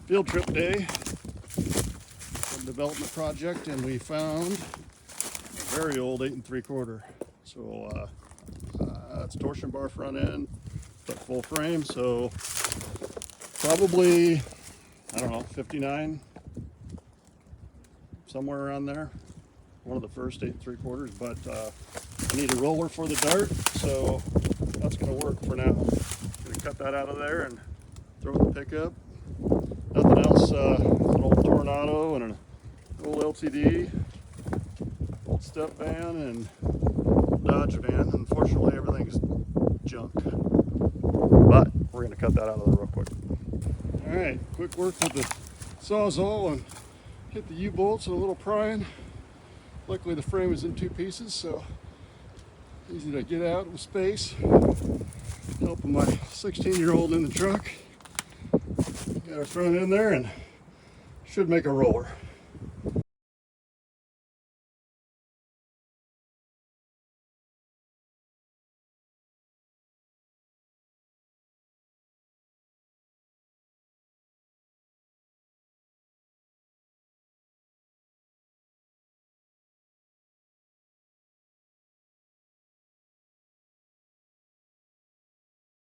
field trip day, a development project, and we found a very old 8 3/4. So it's torsion bar front end, but full frame. So probably, I don't know, 59, somewhere around there. One of the first 8 3/4, but I need a roller for the Dart, so that's going to work for now. Going to cut that out of there and throw it in the pickup. Nothing else. An old Tornado and an old LTD, old step van, and Dodge van. Unfortunately, everything's junk, but we're going to cut that out of there real quick. All right, quick work with the Sawzall and hit the U-bolts and a little prying. Luckily, the frame is in 2 pieces, so easy to get out with space. Helping my 16-year-old in the truck. Got our front end there and should make a roller.